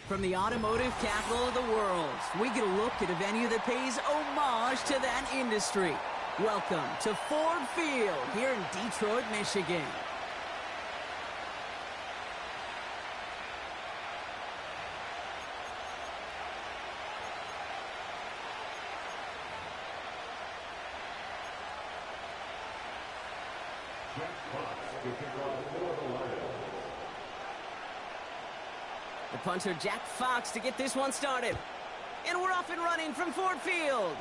From the automotive capital of the world, we get a look at a venue that pays homage to that industry. Welcome to Ford Field here in Detroit, Michigan. The punter, Jack Fox, to get this one started. And we're off and running from Ford Field.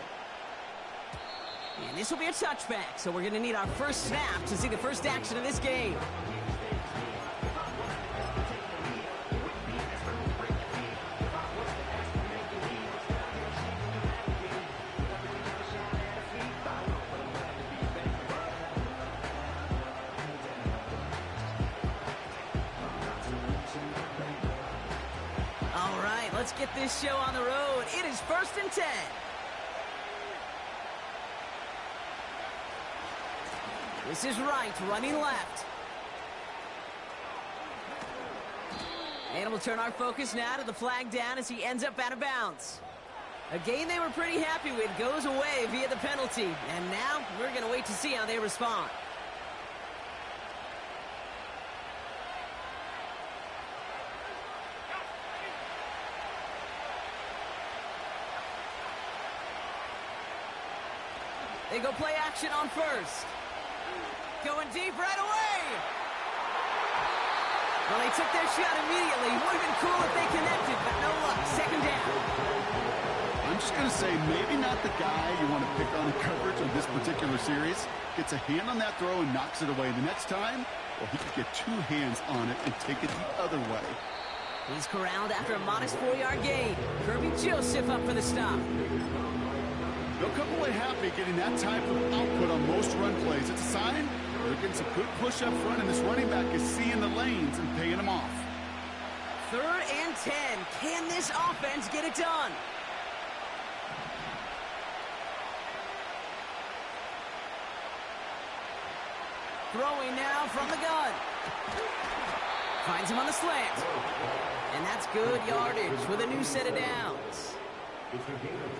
And this will be a touchback, so we're going to need our first snap to see the first action of this game. All right, let's get this show on the road. It is 1st and 10. This is right, running left. And we'll turn our focus now to the flag down as he ends up out of bounds. A game they were pretty happy with goes away via the penalty. And now we're going to wait to see how they respond. They go play action on first. Going deep right away. Well, they took their shot immediately. Would have been cool if they connected, but no luck. 2nd down. I'm just going to say maybe not the guy you want to pick on in coverage on this particular series. Gets a hand on that throw and knocks it away. The next time, well, he could get 2 hands on it and take it the other way. He's corralled after a modest 4-yard gain. Kirby Joseph up for the stop. They'll come away happy getting that type of output on most run plays. It's a sign they're getting some good push up front, and this running back is seeing the lanes and paying them off. 3rd and 10. Can this offense get it done? Throwing now from the gun. Finds him on the slant. And that's good yardage with a new set of downs.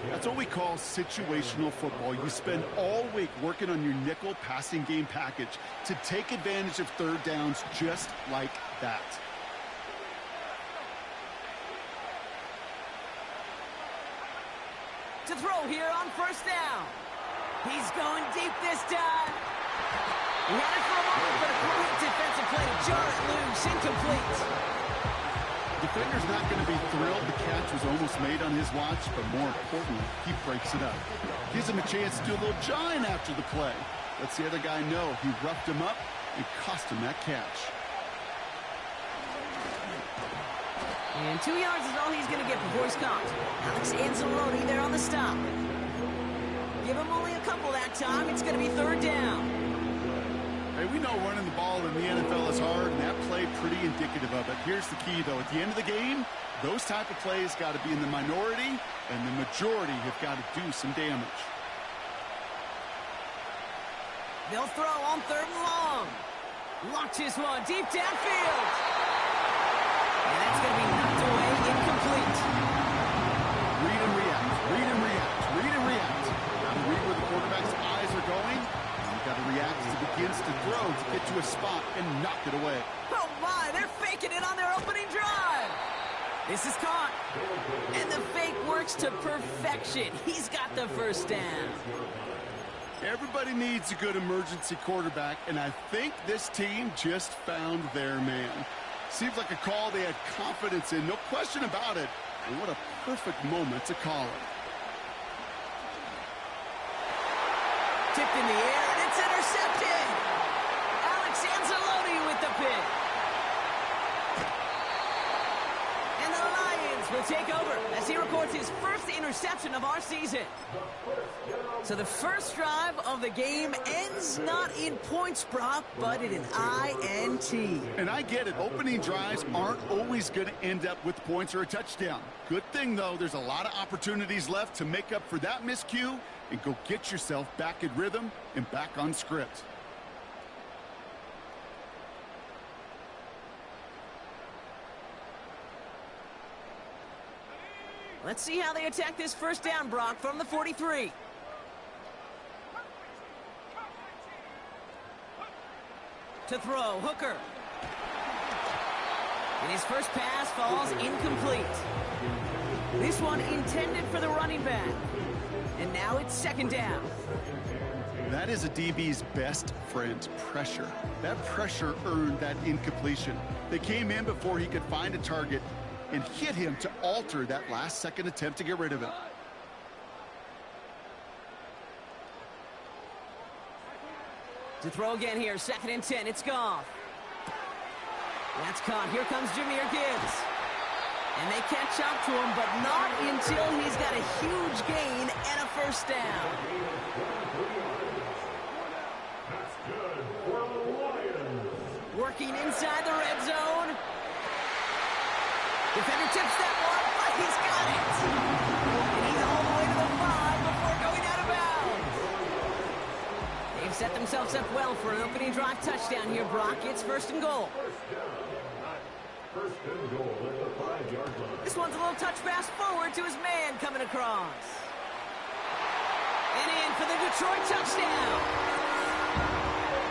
That's what we call situational football. You spend all week working on your nickel passing game package to take advantage of 3rd downs just like that. To throw here on 1st down. He's going deep this time. He had it for a moment, but a quick defensive play to jar it loose. Incomplete. Defender's not going to be thrilled the catch was almost made on his watch, but more importantly, he breaks it up. Gives him a chance to do a little jawing after the play. Lets the other guy know he roughed him up and cost him that catch. And 2 yards is all he's going to get before he's caught. Alex Anzalone there on the stop. Give him only a couple that time. It's going to be 3rd down. Hey, we know running the ball in the NFL is hard, and that play pretty indicative of it. Here's the key, though. At the end of the game, those type of plays got to be in the minority, and the majority have got to do some damage. They'll throw on 3rd and long. Launches one deep downfield. And that's going to be knocked away, incomplete. Read and react, read and react, read and react. Got to read where the quarterback's eyes are going. Got to react as he begins to throw to get to a spot and knock it away. Oh my, they're faking it on their opening drive. This is caught. And the fake works to perfection. He's got the 1st down. Everybody needs a good emergency quarterback, and I think this team just found their man. Seems like a call they had confidence in, no question about it. And what a perfect moment to call it. Tipped in the air, and it's intercepted. Alex Anzalone with the pick. And the Lions will take over as he records his 1st interception of our season. So the first drive of the game ends not in points, Brock, but in an INT. And I get it. Opening drives aren't always going to end up with points or a touchdown. Good thing, though, there's a lot of opportunities left to make up for that miscue and go get yourself back in rhythm and back on script. Let's see how they attack this first down, Brock, from the 43. To throw, Hooker. And his first pass falls incomplete. This one intended for the running back. And now it's second down. That is a DB's best friend, pressure. That pressure earned that incompletion. They came in before he could find a target and hit him to alter that last-second attempt to get rid of it. To throw again here, 2nd and 10, it's Goff. That's caught. Here comes Jahmyr Gibbs. And they catch up to him, but not until he's got a huge gain and a first down. Working inside the red zone. Defender tips that one, but he's got it. And he's all the way to the 5 before going out of bounds. They've set themselves up well for an opening drive touchdown here, Brock. It's 1st and goal. This one's a little touch pass forward to his man coming across. And in for the Detroit touchdown.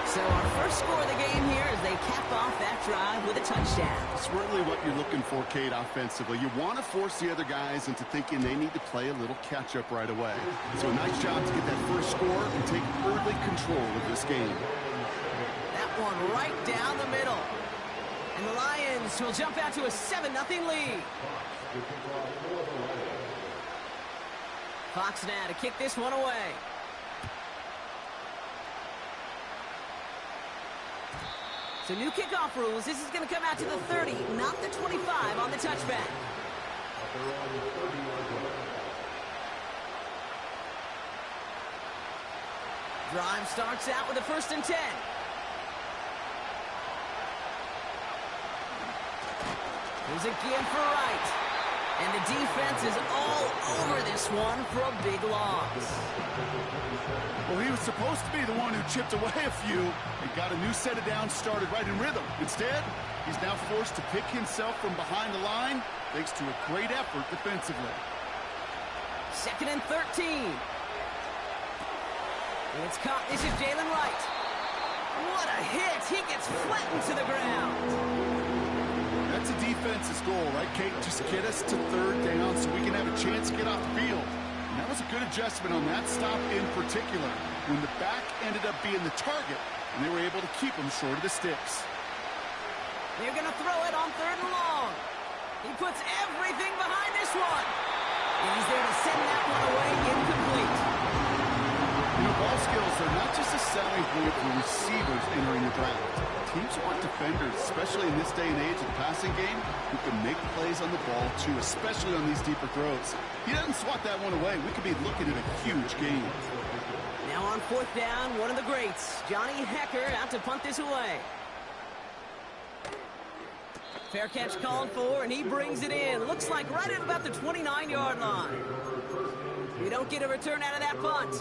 So our first score of the game here as they cap off that drive with a touchdown. It's really what you're looking for, Kate, offensively. You want to force the other guys into thinking they need to play a little catch-up right away. So a nice job to get that first score and take early control of this game. That one right down the middle. And the Lions will jump out to a 7-0 lead. Fox now to kick this one away. So new kickoff rules. This is going to come out to the 30, not the 25 on the touchback. Drive starts out with a 1st and 10. Here's again for Wright. And the defense is all over this one for a big loss. Well, he was supposed to be the one who chipped away a few and got a new set of downs started right in rhythm. Instead, he's now forced to pick himself from behind the line thanks to a great effort defensively. 2nd and 13. And it's caught. This is Jalen Wright. What a hit. He gets flattened to the ground. That's a defense's goal, right, Kate? Just get us to 3rd down so we can have a chance to get off the field. And that was a good adjustment on that stop in particular, when the back ended up being the target, and they were able to keep him short of the sticks. They're going to throw it on 3rd and long. He puts everything behind this one. And he's there to send that one away incomplete. You know, ball skills are not just a selling point for receivers entering the draft. Teams want defenders, especially in this day and age of the passing game, who can make plays on the ball, too, especially on these deeper throws. He doesn't swat that one away. We could be looking at a huge game. Now on 4th down, one of the greats, Johnny Hecker, out to punt this away. Fair catch called for, and he brings it in. Looks like right at about the 29-yard line. We don't get a return out of that punt.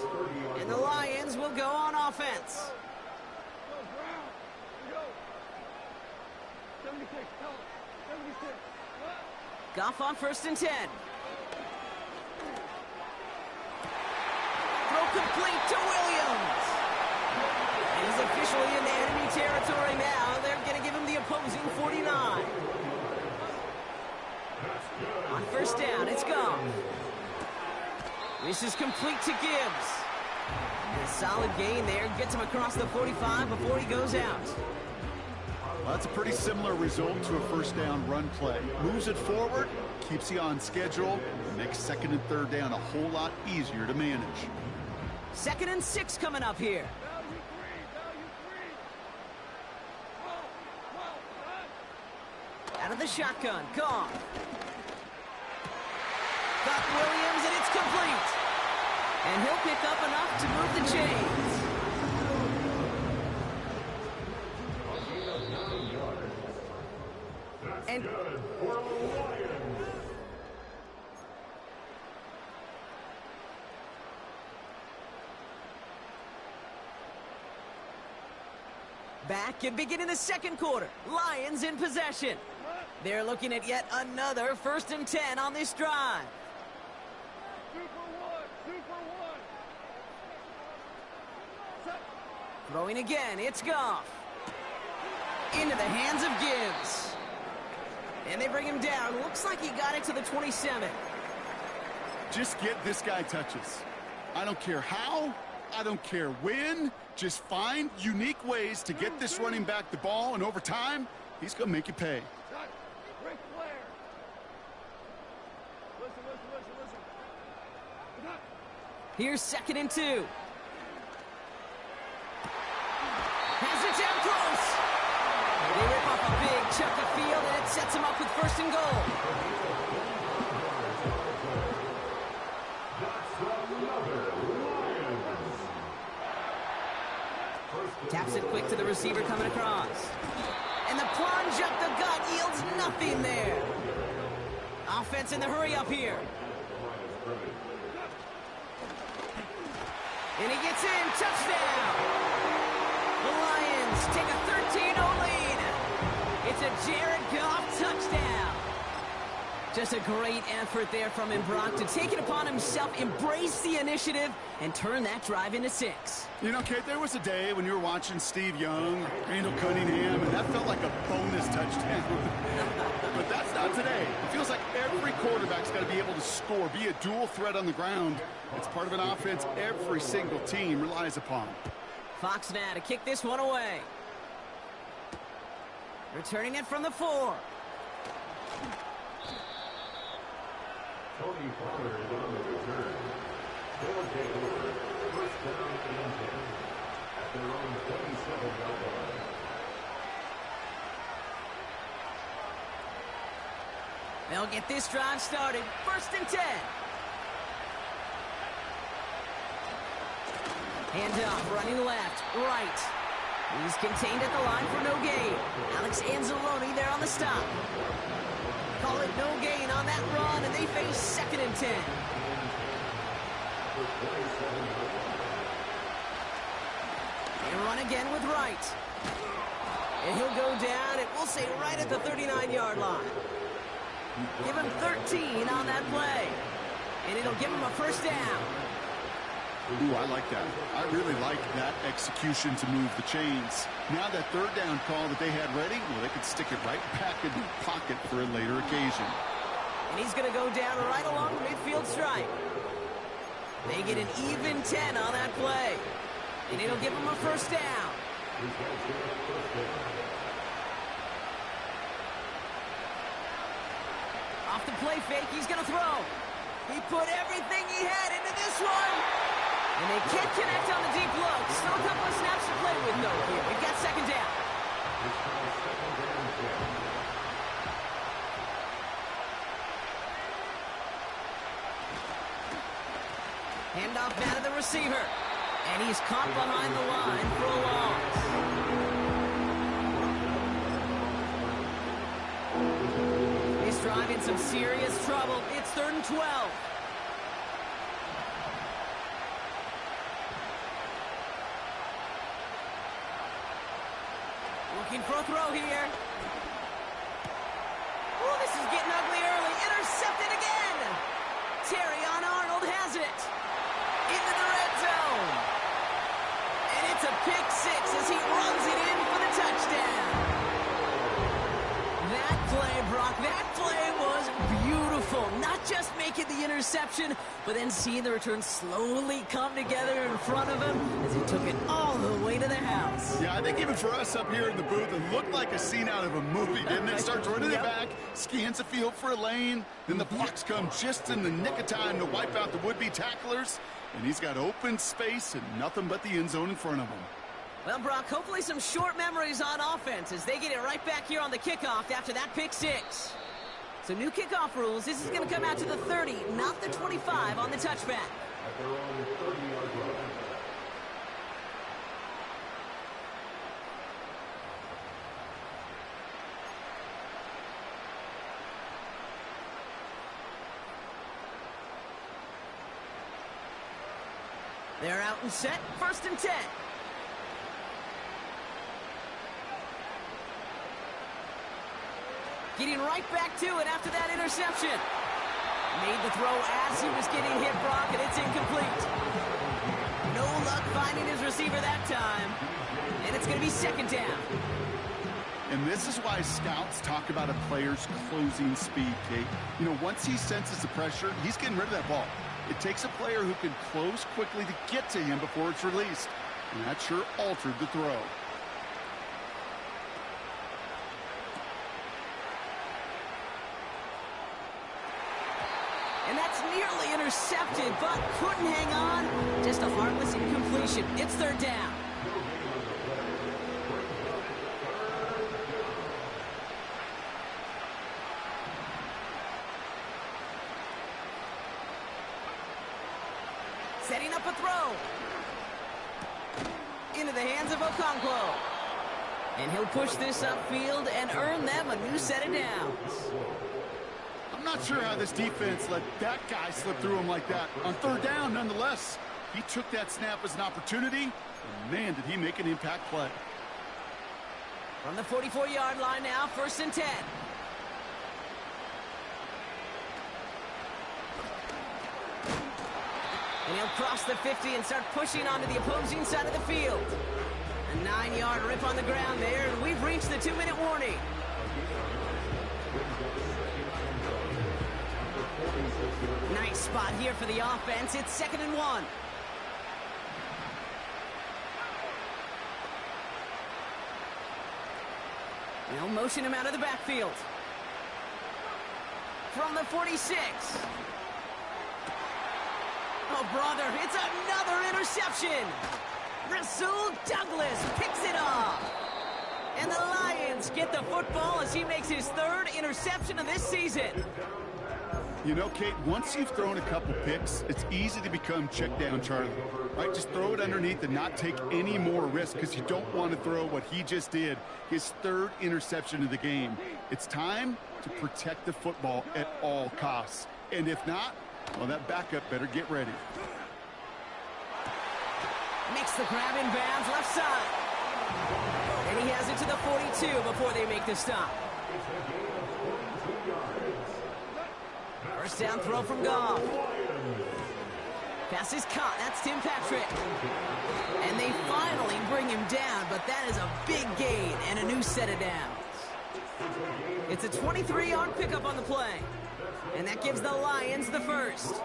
And the Lions will go on offense. Goff on 1st and 10. Throw complete to Williams. And he's officially in the enemy territory now. They're going to give him the opposing 49. On 1st down, it's Goff. This is complete to Gibbs. And a solid gain there. Gets him across the 45 before he goes out. Well, that's a pretty similar result to a 1st down run play. Moves it forward, keeps you on schedule, and makes 2nd and 3rd down a whole lot easier to manage. 2nd and 6 coming up here. Out of the shotgun, Goff. Got Williams, and it's complete. And he'll pick up enough to move the chains. And back and beginning the 2nd quarter. Lions in possession. They're looking at yet another 1st and 10 on this drive. Throwing again, it's Goff. Into the hands of Gibbs. And they bring him down. Looks like he got it to the 27. Just get this guy touches. I don't care how, I don't care when. Just find unique ways to get this running back the ball, and over time, he's going to make you pay. Here's 2nd and 2. Has it down close. They rip off a big chunk of field, and it sets him up with 1st and goal. Taps it quick to the receiver coming across. And the plunge up the gut yields nothing there. Offense in the hurry up here. And he gets in. Touchdown. The Lions take a 13-0 lead. It's a Jared Goff touchdown. Just a great effort there from him, Brock, to take it upon himself, embrace the initiative, and turn that drive into 6. You know, Kate, there was a day when you were watching Steve Young, Randall Cunningham, and that felt like a bonus touchdown. But that's not today. It feels like every quarterback's got to be able to score, be a dual threat on the ground. It's part of an offense every single team relies upon. Fox now to kick this one away. Returning it from the 4. Tony Pollard is on the return. They'll take over. 1st down and 10 at their own 27-yard line. They'll get this drive started. 1st and 10. Hand off, running left, right. He's contained at the line for no gain. Alex Anzalone there on the stop. Call it no gain on that run, and they face 2nd and 10. They run again with Wright. And he'll go down, and we'll say right at the 39-yard line. Give him 13 on that play. And it'll give him a 1st down. Ooh, I like that. I really like that execution to move the chains. Now that 3rd down call that they had ready, well, they could stick it right back in the pocket for a later occasion. And he's going to go down right along the midfield stripe. They get an even 10 on that play. And it'll give him a 1st down. Off the play fake, he's going to throw. He put everything he had into this one. And they can't connect on the deep look. Still a couple of snaps to play with, though, here. We've got 2nd down. Handoff now to the receiver. And he's caught behind the line for a loss. He's driving some serious trouble. It's 3rd and 12. Looking for a throw here. Oh, this is getting ugly early. Intercepted again. Terrion Arnold has it. Into the red zone. And it's a pick 6 as he runs it in for the touchdown. That play, Brock, that play was beautiful. Not just making the interception, but then seeing the return slowly come together in front of him as he took it all the way to the house. Yeah, I think even for us up here in the booth, it looked like a scene out of a movie, didn't it? Starts running it back, scans the field for a lane, then the blocks come just in the nick of time to wipe out the would-be tacklers, and he's got open space and nothing but the end zone in front of him. Well, Brock, hopefully some short memories on offense as they get it right back here on the kickoff after that pick 6. So new kickoff rules. This is going to come out to the 30, not the 25 on the touchback. At their own 30-yard line. They're out and set. 1st and 10. Getting right back to it after that interception. Made the throw as he was getting hit, Brock, and it's incomplete. No luck finding his receiver that time. And it's going to be second down. And this is why scouts talk about a player's closing speed, Kate. You know, once he senses the pressure, he's getting rid of that ball. It takes a player who can close quickly to get to him before it's released. And that sure altered the throw. And that's nearly intercepted, but couldn't hang on. Just a harmless incompletion. It's third down. Setting up a throw. Into the hands of Okonkwo. And he'll push this upfield and earn them a new set of downs. I'm not sure how this defense let that guy slip through him like that. On third down, nonetheless, he took that snap as an opportunity, and man, did he make an impact play. From the 44-yard line now, 1st and 10. And he'll cross the 50 and start pushing onto the opposing side of the field. A 9-yard rip on the ground there, and we've reached the 2-minute warning. Nice spot here for the offense. It's 2nd and 1. They'll motion him out of the backfield. From the 46. Oh, brother, it's another interception. Rasul Douglas picks it off. And the Lions get the football as he makes his 3rd interception of this season. You know, Kate, once you've thrown a couple picks, it's easy to become check down Charlie. Right, just throw it underneath and not take any more risk because you don't want to throw what he just did, his 3rd interception of the game. It's time to protect the football at all costs. And if not, well, that backup better get ready. Makes the grab in bounds left side. And he has it to the 42 before they make the stop. First down throw from Goff. Pass is caught. That's Tim Patrick. And they finally bring him down, but that is a big gain and a new set of downs. It's a 23-yard pickup on the play. And that gives the Lions the first.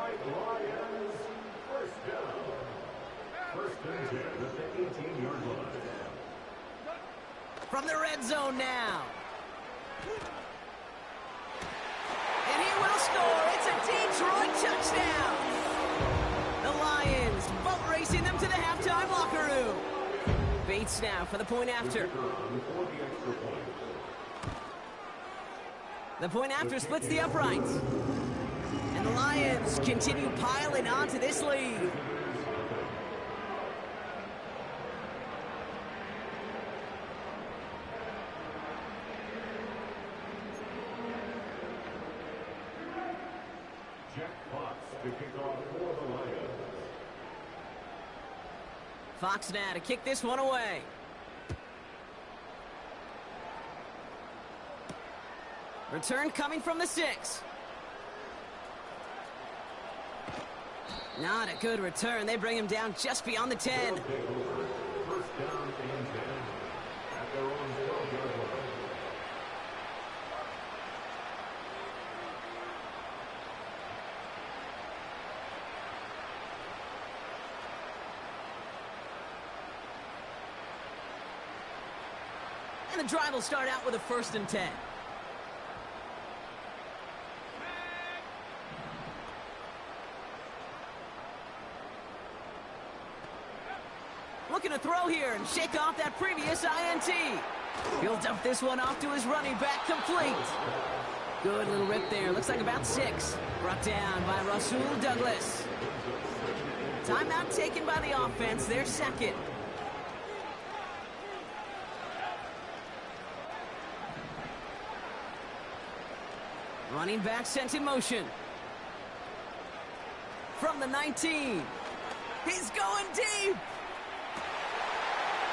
From the red zone now. And he will score. It's a Detroit touchdown. The Lions boat racing them to the halftime locker room. Bates now for the point after. The point after splits the uprights. And the Lions continue piling onto this lead. Fox now to kick this one away. Return coming from the 6. Not a good return. They bring him down just beyond the 10. First down and 10 at their own 12-yard line. And the drive will start out with a 1st and 10. Looking to throw here and shake off that previous INT. He'll dump this one off to his running back, complete. Good little rip there. Looks like about 6. Brought down by Rasul Douglas. Timeout taken by the offense. Their second. Running back sent in motion. From the 19. He's going deep.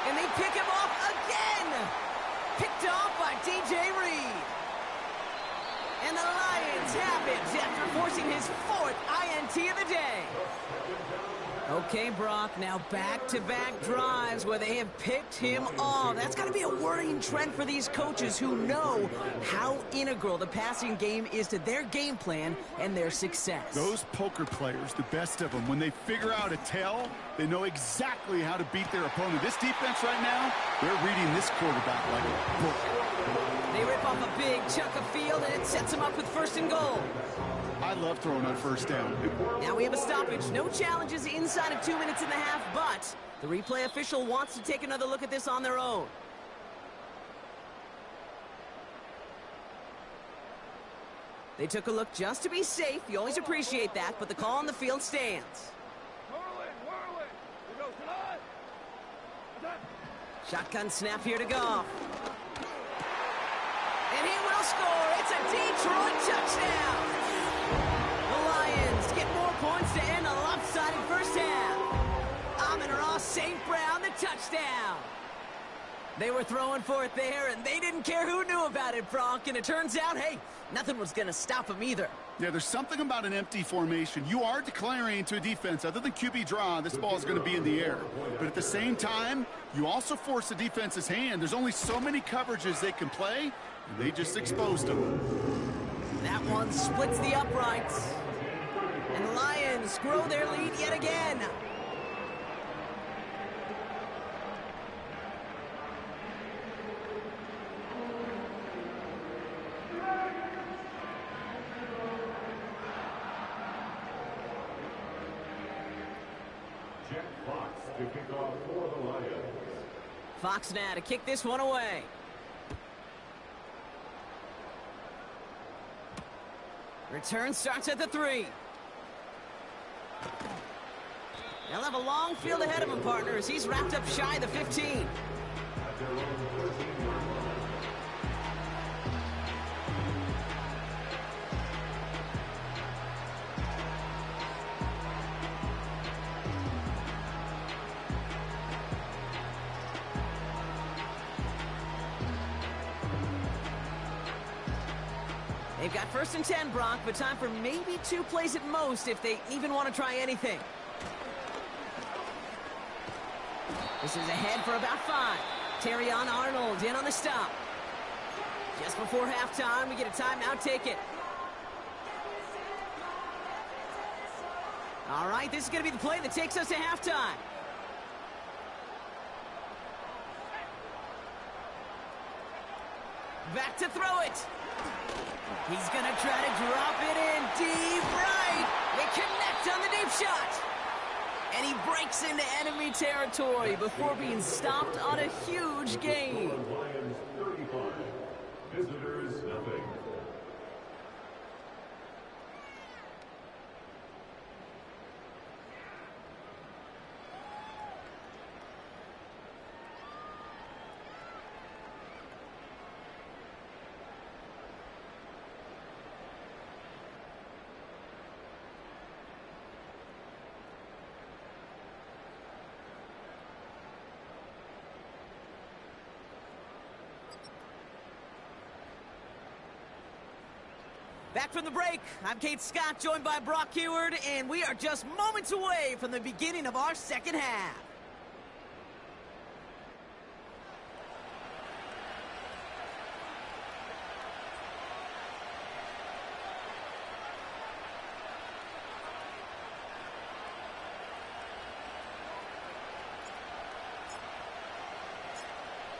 And they pick him off again. Picked off by DJ Reed. And the Lions have it after forcing his 4th INT of the day. Okay, Brock, now back-to-back drives where they have picked him off. That's got to be a worrying trend for these coaches who know how integral the passing game is to their game plan and their success. Those poker players, the best of them, when they figure out a tell, they know exactly how to beat their opponent. This defense right now, they're reading this quarterback like a book. They rip off a big chunk of field, and it sets them up with 1st and goal. I love throwing on 1st down. Now we have a stoppage. No challenges inside of 2 minutes and a half, but the replay official wants to take another look at this on their own. They took a look just to be safe. You always appreciate that, but the call on the field stands. Shotgun snap here to Goff. And he will score. It's a Detroit touchdown. The Lions get more points to end a lopsided first half. Amon-Ra St. Brown, the touchdown. They were throwing for it there, and they didn't care who knew about it, Brock. And it turns out, hey, nothing was going to stop them either. Yeah, there's something about an empty formation. You are declaring to a defense, other than QB draw, this ball is going to be in the air. But at the same time, you also force the defense's hand. There's only so many coverages they can play, and they just exposed them. That one splits the uprights. And the Lions grow their lead yet again. Jack Fox to kick off for the Lions. Fox now to kick this one away. Return starts at the 3. They'll have a long field ahead of him, partner, as he's wrapped up shy of the 15. At their own 13-yard line. They've got 1st and 10, Brock, but time for maybe 2 plays at most if they even want to try anything. This is ahead for about 5. Terrion Arnold in on the stop. Just before halftime, we get a timeout. Take it. All right, this is going to be the play that takes us to halftime. Back to throw it. He's going to try to drop it in deep right. They connect on the deep shot. And he breaks into enemy territory before being stopped on a huge gain. Lions 35. Visitors nothing. Back from the break, I'm Kate Scott, joined by Brock Heward, and we are just moments away from the beginning of our second half.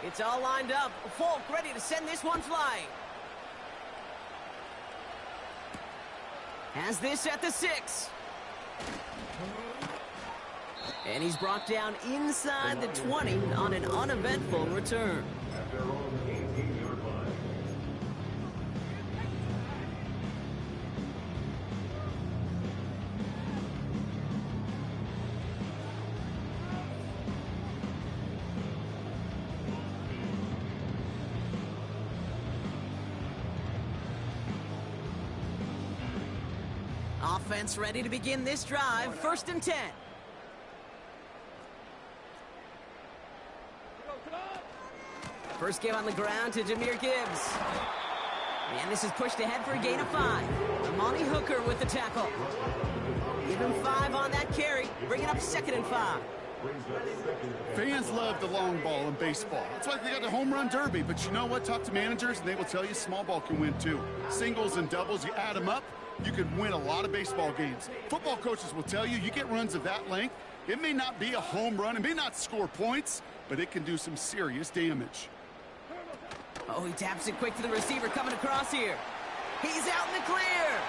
It's all lined up. Folk ready to send this one flying. Has this at the 6. And he's brought down inside the 20 on an uneventful return. At their own 18-yard line. Offense ready to begin this drive. 1st and 10. First give on the ground to Jahmyr Gibbs. And this is pushed ahead for a gain of 5. Amani Hooker with the tackle. Give him 5 on that carry. Bring it up 2nd and 5. Fans love the long ball in baseball. That's why they got the home run derby. But you know what? Talk to managers, and they will tell you small ball can win too. Singles and doubles, you add them up, you could win a lot of baseball games. Football coaches will tell you, you get runs of that length, it may not be a home run, it may not score points, but it can do some serious damage. Oh, he taps it quick to the receiver coming across here. He's out in the clear.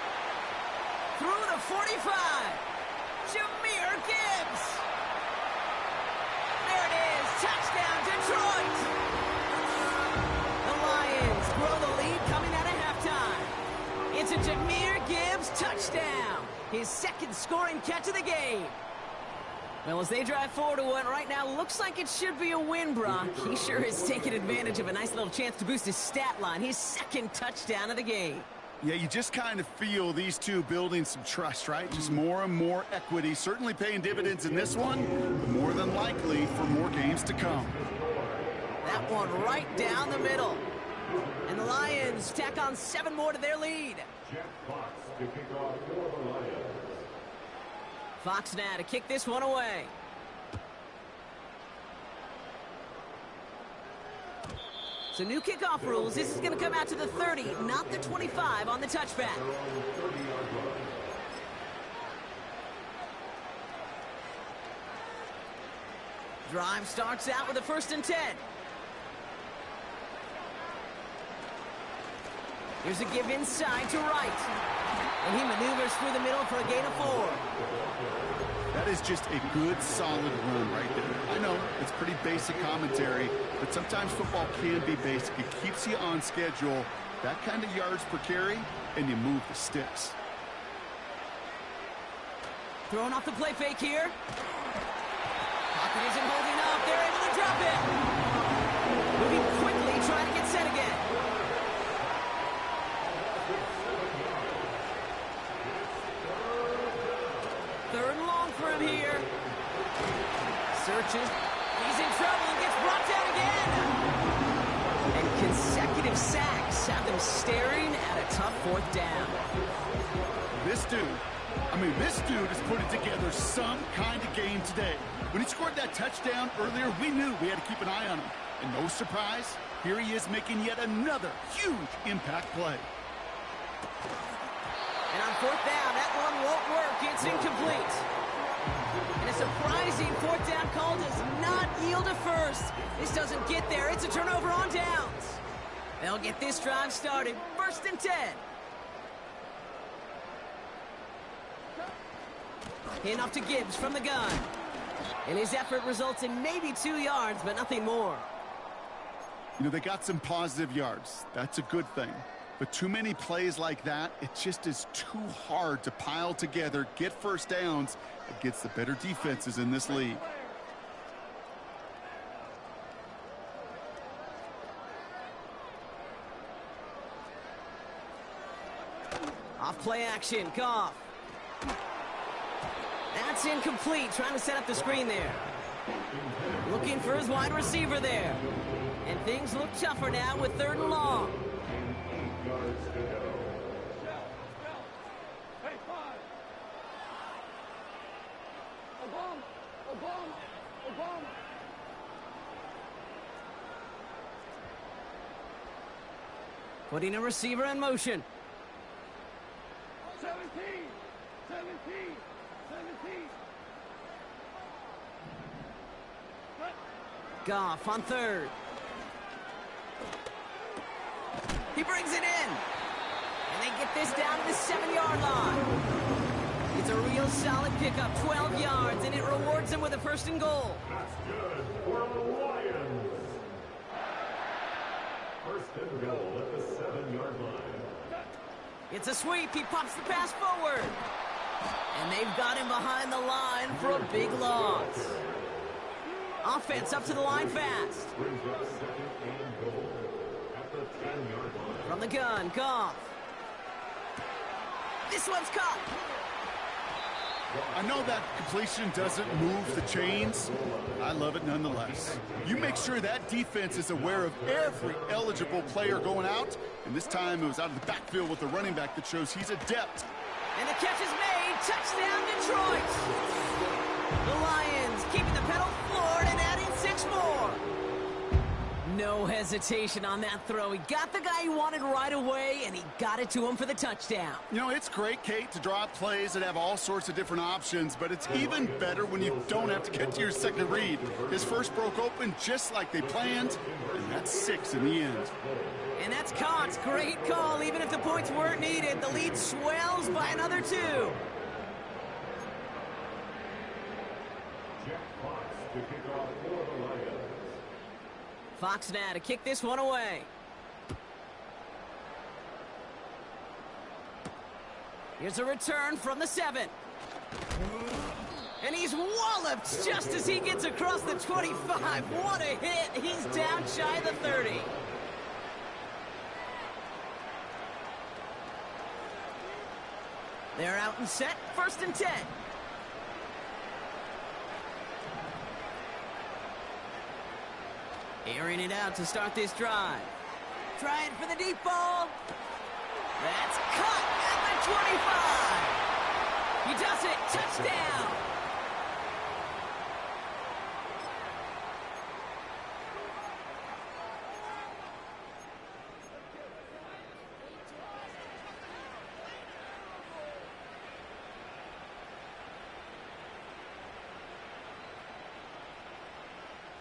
Through the 45. Jahmyr Gibbs. There it is. Touchdown, Detroit. The Lions grow the lead coming out of halftime. It's a Jahmyr Gibbs touchdown. His 2nd scoring catch of the game. Well, as they drive forward to what right now looks like it should be a win, Brock. He sure is taking advantage of a nice little chance to boost his stat line. His 2nd touchdown of the game. Yeah, you just kind of feel these two building some trust, right? Just more and more equity. Certainly paying dividends in this one, but more than likely for more games to come. That one right down the middle. And the Lions tack on 7 more to their lead. Jeff Fox to kick off for the Lions. Fox now to kick this one away. So new kickoff rules. This is going to come out to the 30, not the 25 on the touchback. Drive starts out with a 1st and 10. Here's a give inside to right. And he maneuvers through the middle for a gain of 4. That is just a good, solid run right there. I know it's pretty basic commentary, but sometimes football can be basic. It keeps you on schedule, that kind of yards per carry, and you move the sticks. Throwing off the play fake here. Pocket isn't holding up. They're able to drop it. Moving quickly, trying to get set again. For him here. Searches. He's in trouble and gets brought down again. And consecutive sacks have them staring at a tough 4th down. This dude is putting together some kind of game today. When he scored that touchdown earlier, we knew we had to keep an eye on him. And no surprise, here he is making yet another huge impact play. And on 4th down, that one won't work. It's incomplete. And a surprising 4th down call does not yield a 1st. This doesn't get there. It's a turnover on downs. They'll get this drive started. 1st and 10. Hand off to Gibbs from the gun. And his effort results in maybe 2 yards, but nothing more. You know, they got some positive yards. That's a good thing. But too many plays like that, it just is too hard to pile together, get 1st downs against the better defenses in this league. Off play action, Goff. That's incomplete, trying to set up the screen there. Looking for his wide receiver there. And things look tougher now with 3rd and long. Putting a receiver in motion. 17. Goff on 3rd. He brings it in. And they get this down to the 7-yard line. It's a real solid pickup, 12 yards, and it rewards them with a 1st and goal. That's good for the Lions. 1st and goal at the 7-yard line. It's a sweep. He pops the pass forward. And they've got him behind the line for a big loss. Offense up to the line fast. Brings up 2nd and goal at the 10-yard line. From the gun, Goff. This one's caught. I know that completion doesn't move the chains. I love it nonetheless. You make sure that defense is aware of every eligible player going out, and this time it was out of the backfield with a running back that shows he's adept. And the catch is made. Touchdown, Detroit. The Lions keeping the pedal floored and adding 6 more. No hesitation on that throw. He got the guy he wanted right away, and he got it to him for the touchdown. You know, it's great, Kate, to draw up plays that have all sorts of different options, but it's even better when you don't have to get to your second read. His first broke open just like they planned, and that's 6 in the end. And that's caught. Great call. Even if the points weren't needed, the lead swells by another 2. Fox now to kick this one away. Here's a return from the 7. And he's walloped just as he gets across the 25. What a hit. He's down shy of the 30. They're out and set. 1st and 10. Airing it out to start this drive. Trying for the deep ball. That's caught at the 25. He does it. Touchdown.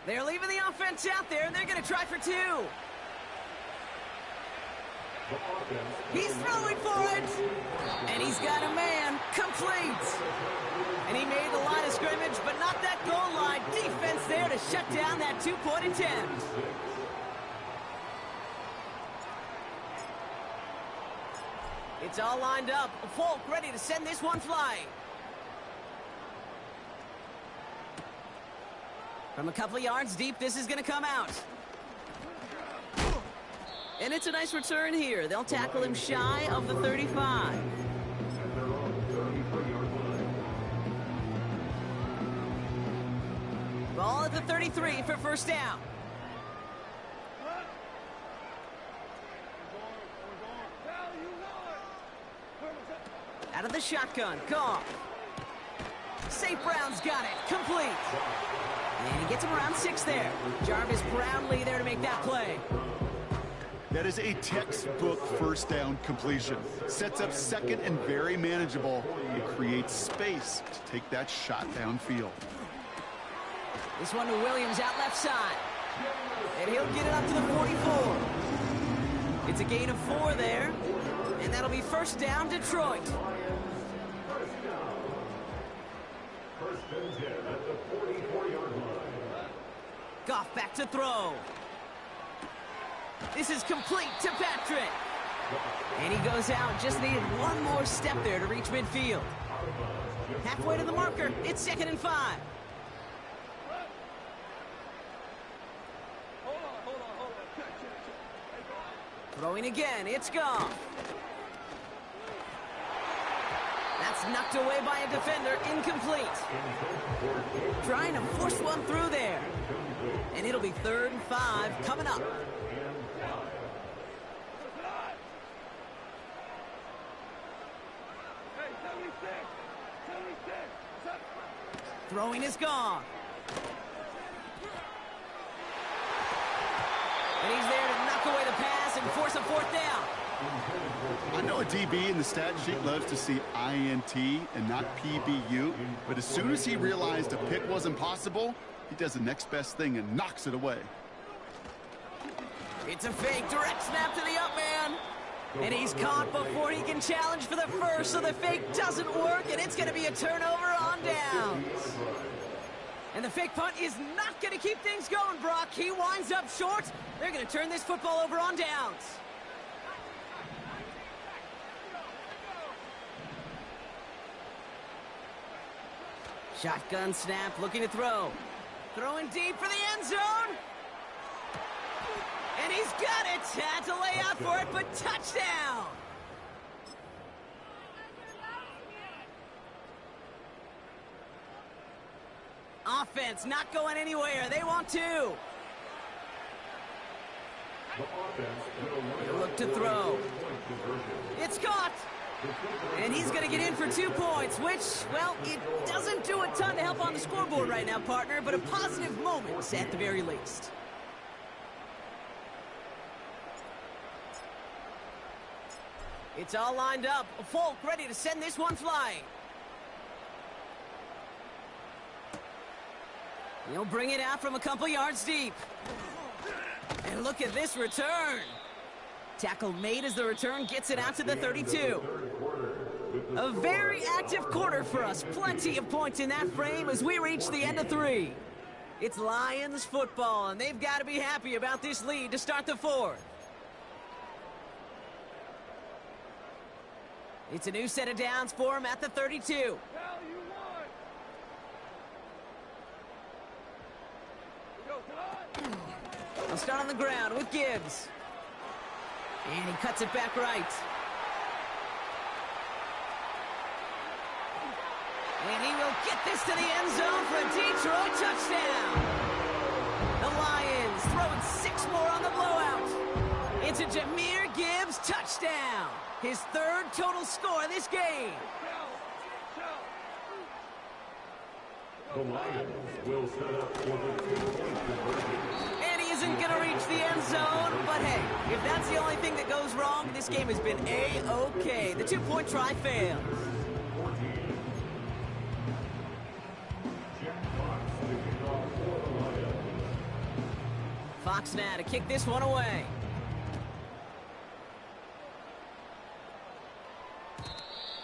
They're leaving the offense out there, and they're going to try for 2. He's throwing for it. And he's got a man. Complete. And he made the line of scrimmage, but not that goal line. Defense there to shut down that 2-point attempt. It's all lined up. Folk ready to send this one flying. From a couple of yards deep, this is going to come out. And it's a nice return here. They'll tackle him shy of the 35. Ball at the 33 for 1st down. Out of the shotgun. Goff. St. Brown's got it. Complete. And he gets him around 6 there. Jarvis Brownlee there to make that play. That is a textbook 1st down completion. Sets up 2nd and very manageable. It creates space to take that shot downfield. This one to Williams out left side. And he'll get it up to the 44. It's a gain of 4 there. And that'll be 1st down, Detroit. 1st and 10 at the 44-yard line. Goff back to throw. This is complete to Patrick. And he goes out. Just needed one more step there to reach midfield. Halfway to the marker. It's 2nd and 5. Throwing again. It's Goff. That's knocked away by a defender. Incomplete. Trying to force one through there. And it'll be 3rd and 5 coming up. Throwing is gone. And he's there to knock away the pass and force a 4th down. I know a DB in the stat sheet loves to see INT and not PBU, but as soon as he realized a pick wasn't possible, he does the next best thing and knocks it away. It's a fake. Direct snap to the up man. And he's caught before he can challenge for the first, so the fake doesn't work, and it's going to be a turnover on downs. And the fake punt is not going to keep things going, Brock. He winds up short. They're going to turn this football over on downs. Shotgun snap, looking to throw. Throwing deep for the end zone. And he's got it. Had to lay out for it, but touchdown. defense not going anywhere. They want two. The offense will He'll look to throw. It's caught. And he's going to get in for 2 points, which, well, it doesn't do a ton to help on the scoreboard right now, partner, but a positive moment at the very least. It's all lined up. Folk ready to send this one flying. He'll bring it out from a couple yards deep. And look at this return. Tackle made as the return gets it out to the 32. A very active quarter for us. Plenty of points in that frame as we reach the end of 3. It's Lions football, and they've got to be happy about this lead to start the 4th. It's a new set of downs for him at the 32. He'll start on the ground with Gibbs. And he cuts it back right. And he will get this to the end zone for a Detroit touchdown. The Lions throwing 6 more on the blowout. It's a Jahmyr Gibbs touchdown. His 3rd total score in this game. The Lions will set up for the 2-point conversion. And he isn't going to reach the end zone, but hey, if that's the only thing that goes wrong, this game has been A-OK. The 2-point try fails. Fox now to kick this one away.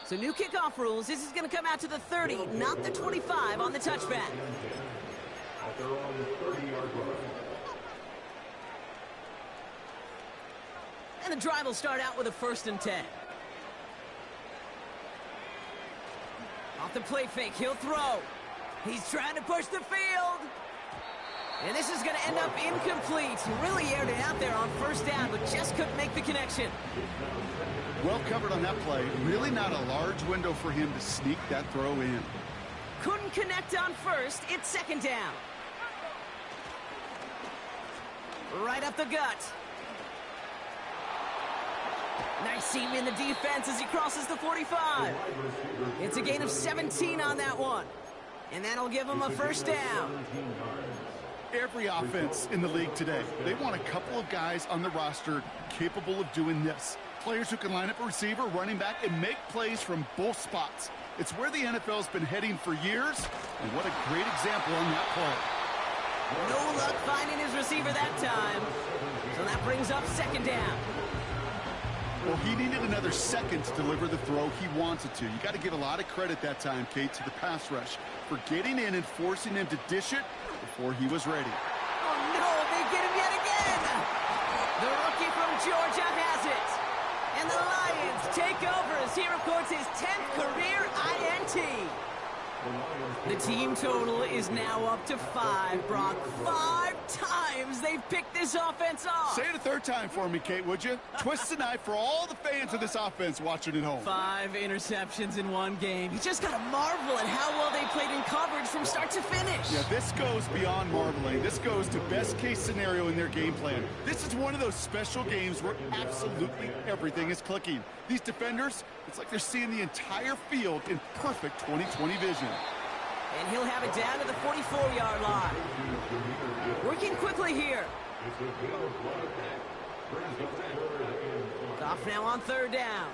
So new kickoff rules. This is going to come out to the 30, not the 25 on the touchback. At their own 30-yard line. And the drive will start out with a 1st and 10. Off the play fake, he'll throw. He's trying to push the field. And this is going to end up incomplete. Really aired it out there on 1st down, but just couldn't make the connection. Well covered on that play. Really not a large window for him to sneak that throw in. Couldn't connect on 1st. It's 2nd down. Right up the gut. Nice seam in the defense as he crosses the 45. It's a gain of 17 on that one. And that'll give him a 1st down. Every offense in the league today, they want a couple of guys on the roster capable of doing this. Players who can line up a receiver, running back, and make plays from both spots. It's where the NFL's been heading for years, and what a great example on that play. No luck finding his receiver that time. So that brings up 2nd down. Well, he needed another second to deliver the throw he wanted to. You got to give a lot of credit that time, Kate, to the pass rush for getting in and forcing him to dish it before he was ready. Oh, no, they get him yet again. The rookie from Georgia has it. And the Lions take over as he records his 10th career INT. The team total is now up to 5, Brock. 5 times they've picked this offense off. Say it a 3rd time for me, Kate, would you? Twist the knife for all the fans of this offense watching at home. 5 interceptions in one game. You just got to marvel at how well they played in coverage from start to finish. Yeah, this goes beyond marveling. This goes to best-case scenario in their game plan. This is one of those special games where absolutely everything is clicking. These defenders, it's like they're seeing the entire field in perfect 20/20 vision. And he'll have it down to the 44-yard line. Working quickly here. Off now on 3rd down.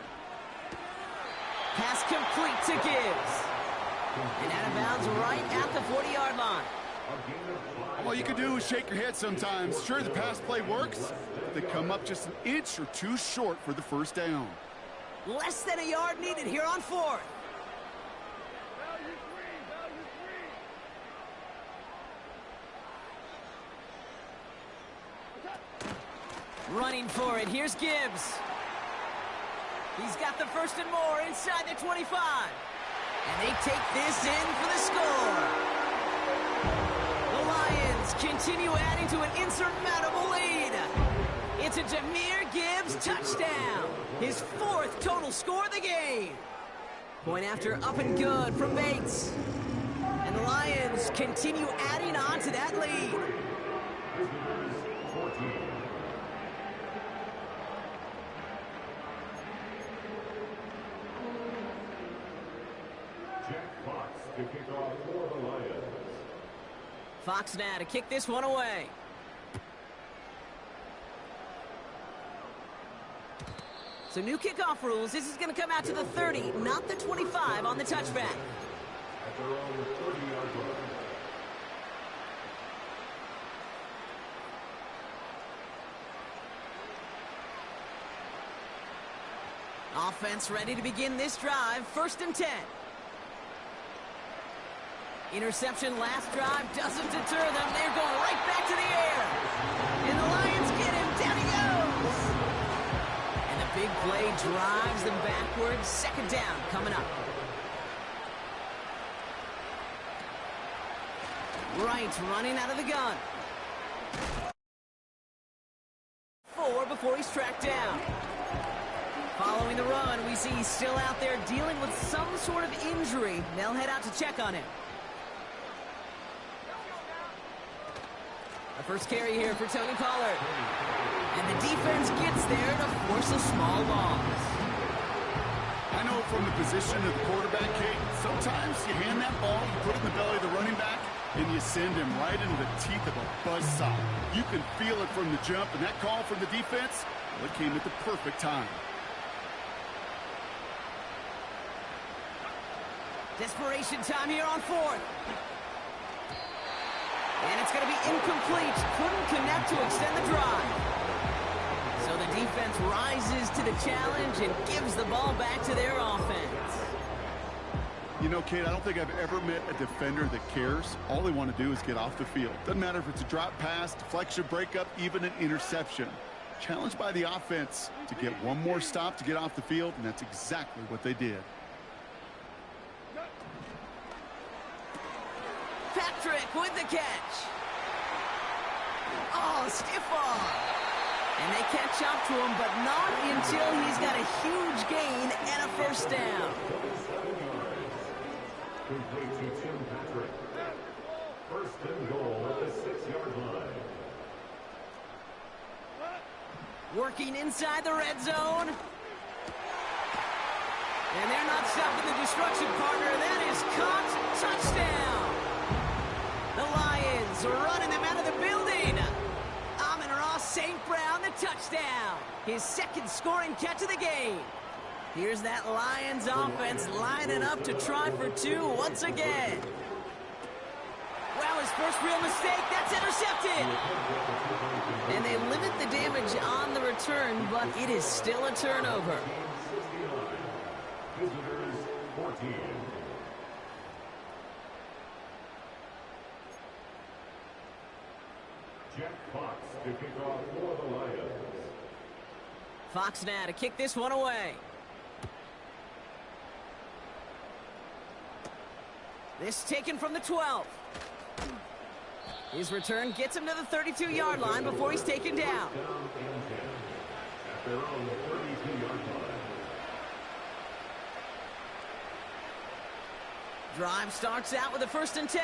Pass complete to Gibbs. And out of bounds right at the 40-yard line. All you can do is shake your head sometimes. Sure, the pass play works, but they come up just an inch or 2 short for the 1st down. Less than a yard needed here on 4th. Running for it. Here's Gibbs. He's got the 1st and more inside the 25. And they take this in for the score. The Lions continue adding to an insurmountable lead. It's a Jahmyr Gibbs touchdown. His 4th total score of the game. Point after up and good from Bates. And the Lions continue adding on to that lead. Visitors 14. Jack Fox to kick off for the Lions. Fox now to kick this one away. So new kickoff rules. This is going to come out to the 30, not the 25 on the touchback. At their own 30-yard line. Offense ready to begin this drive. 1st and 10. Interception last drive doesn't deter them. They're going right back to the air. And the Lions get him. Down he goes. And the big play drives them backwards. 2nd down coming up. Wright running out of the gun. 4 before he's tracked down. Following the run, we see he's still out there dealing with some sort of injury. They'll head out to check on him. The first carry here for Tony Pollard. And the defense gets there to force a small loss. I know from the position of the quarterback, Kate, sometimes you hand that ball, you put it in the belly of the running back, and you send him right into the teeth of a buzzsaw. You can feel it from the jump, and that call from the defense, well, it came at the perfect time. Desperation time here on 4th. And it's going to be incomplete. Couldn't connect to extend the drive. So the defense rises to the challenge and gives the ball back to their offense. You know, Kate, I don't think I've ever met a defender that cares. All they want to do is get off the field. Doesn't matter if it's a drop pass, deflection, breakup, even an interception. Challenged by the offense to get one more stop to get off the field, and that's exactly what they did. Patrick with the catch. Oh, stiff arm. And they catch up to him, but not until he's got a huge gain and a 1st down. Complete to Tim Patrick. 1st and goal at the 6-yard line. Working inside the red zone. And they're not stopping the destruction, partner. That is caught. Touchdown. The Lions running them out of the building. Amon-Ra St. Brown, the touchdown. His 2nd scoring catch of the game. Here's that Lions offense lining up to try for 2 once again. Well, his first real mistake, that's intercepted. And they limit the damage on the return, but it is still a turnover. Visitors 14. Jack Fox to kick off for the Lions. Fox now to kick this one away. This taken from the 12. His return gets him to the 32-yard line before he's taken down. Down and 10 at their own 32-yard line. Drive starts out with a 1st and 10.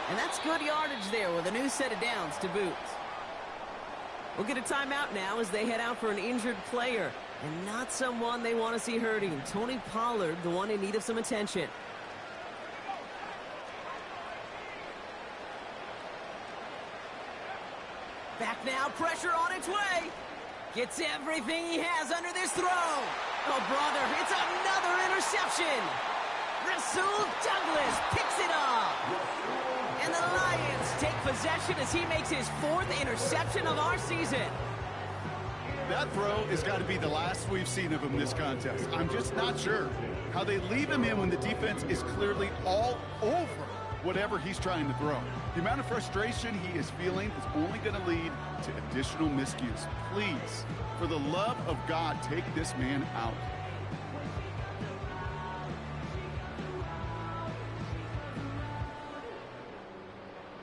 And that's good yardage there with a new set of downs to boot. We'll get a timeout now as they head out for an injured player. And not someone they want to see hurting. Tony Pollard, the one in need of some attention. Back now, pressure on its way. Gets everything he has under this throw. Oh, brother, it's another interception. Rasul Douglas picks it up. And the Lions take possession as he makes his 4th interception of our season. That throw has got to be the last we've seen of him this contest. I'm just not sure how they leave him in when the defense is clearly all over whatever he's trying to throw. The amount of frustration he is feeling is only going to lead to additional miscues. Please, for the love of God, take this man out.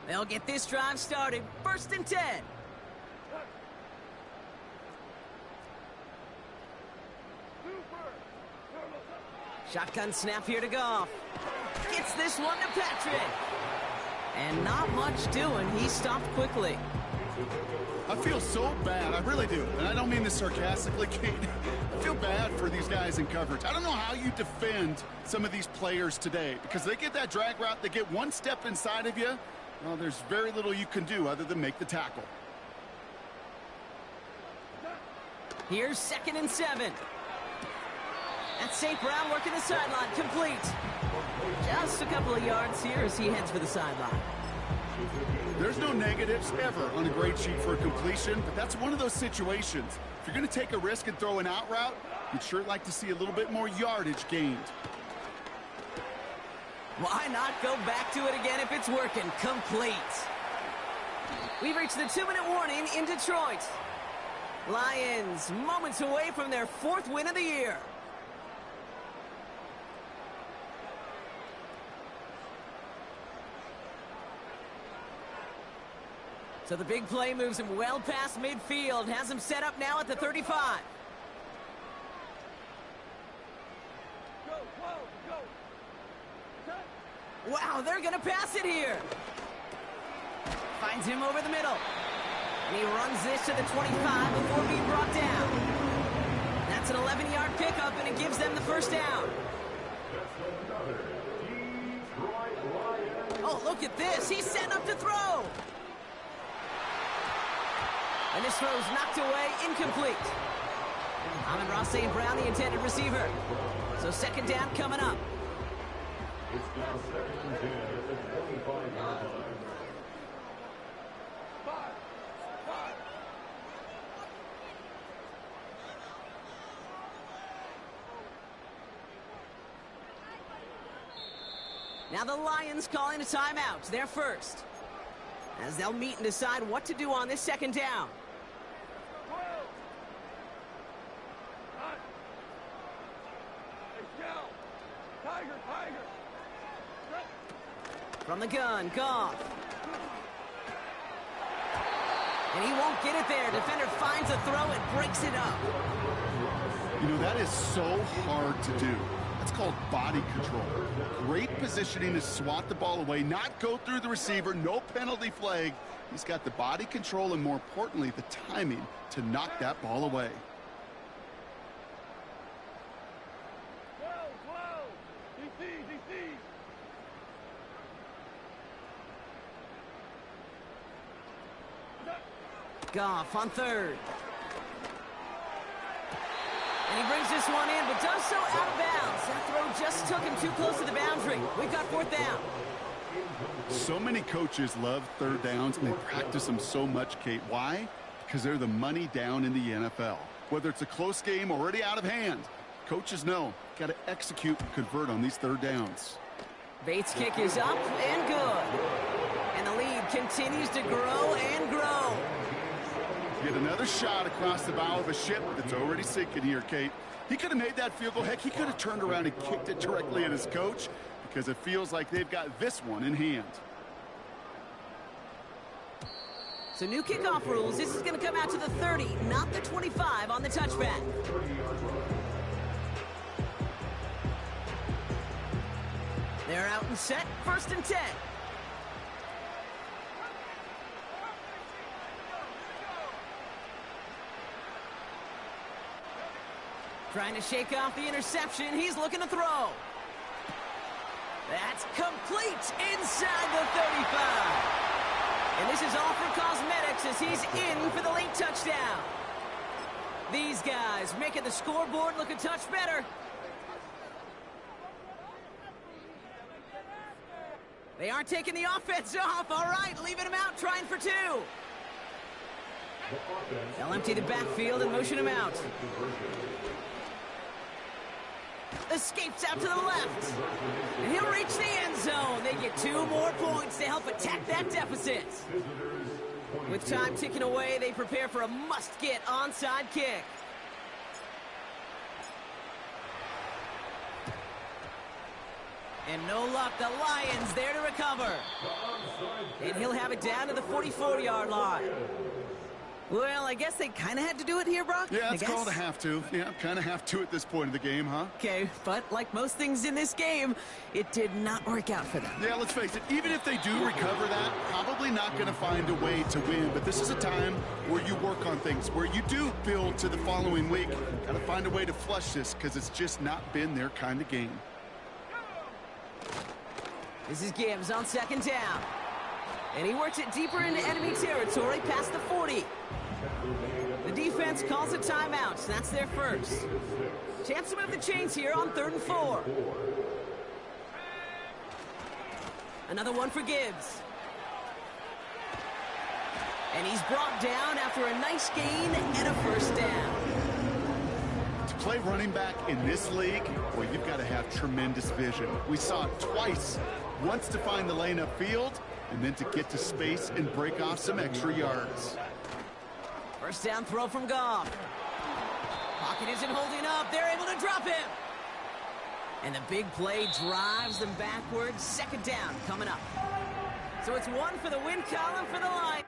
They'll get this drive started. 1st and 10. Shotgun snap here to Goff. Gets this one to Patrick. And not much doing. He stopped quickly. I feel so bad. I really do. And I don't mean this sarcastically, Kate. I feel bad for these guys in coverage. I don't know how you defend some of these players today because they get that drag route, they get one step inside of you. Well, there's very little you can do other than make the tackle. Here's 2nd and 7. That's St. Brown working the sideline. Complete. Just a couple of yards here as he heads for the sideline. There's no negatives ever on a grade sheet for a completion, but that's one of those situations. If you're going to take a risk and throw an out route, you'd sure like to see a little bit more yardage gained. Why not go back to it again if it's working? Complete. We've reached the 2-minute warning in Detroit. Lions moments away from their 4th win of the year. So the big play moves him well past midfield. Has him set up now at the 35. Wow, they're going to pass it here. Finds him over the middle. And he runs this to the 25 before being brought down. That's an 11-yard pickup, and it gives them the first down. Oh, look at this. He's setting up to throw. And this throw's knocked away, incomplete. Amon-Ra St. Brown, the intended receiver. So 2nd down coming up. It's now 2nd and 10 at the 25-yard line. Now the Lions calling a timeout. They're first. As they'll meet and decide what to do on this 2nd down. From the gun, Goff. And he won't get it there. Defender finds a throw and breaks it up. You know, that is so hard to do. That's called body control. Great positioning to swat the ball away, not go through the receiver, no penalty flag. He's got the body control and, more importantly, the timing to knock that ball away. Goff on 3rd. And he brings this one in, but does so out of bounds. That throw just took him too close to the boundary. We've got 4th down. So many coaches love 3rd downs, and they practice them so much, Kate. Why? Because they're the money down in the NFL. Whether it's a close game already out of hand, coaches know, got to execute and convert on these 3rd downs. Bates' kick is up and good. And the lead continues to grow and grow. Get another shot across the bow of a ship that's already sinking here, Kate. He could have made that field goal. Heck, he could have turned around and kicked it directly at his coach because it feels like they've got this one in hand. So new kickoff rules. This is going to come out to the 30, not the 25 on the touchback. They're out and set. 1st and 10. Trying to shake off the interception. He's looking to throw. That's complete inside the 35. And this is all for cosmetics as he's in for the late touchdown. These guys making the scoreboard look a touch better. They aren't taking the offense off. All right, leaving him out, trying for 2. They'll empty the backfield and motion him out. Escapes out to the left. And he'll reach the end zone. They get 2 more points to help attack that deficit. With time ticking away, they prepare for a must-get onside kick. And no luck, the Lions there to recover. And he'll have it down to the 44-yard line. Well, I guess they kind of had to do it here, Brock. Yeah, it's called a have to. Yeah, kind of have to at this point of the game, huh? Okay, but like most things in this game, it did not work out for them. Yeah, let's face it, even if they do recover that, probably not going to find a way to win. But this is a time where you work on things, where you do build to the following week. Got to find a way to flush this because it's just not been their kind of game. This is Gibbs on second down. And he works it deeper into enemy territory past the 40. The defense calls a timeout. That's their first. Chance to move the chains here on 3rd and 4. Another one for Gibbs. And he's brought down after a nice gain and a first down. To play running back in this league, well, you've got to have tremendous vision. We saw it twice. Once to find the lane upfield, and then to get to space and break off some extra yards. First down throw from Goff. Pocket isn't holding up. They're able to drop him. And the big play drives them backwards. Second down coming up. So it's one for the win column for the Lions.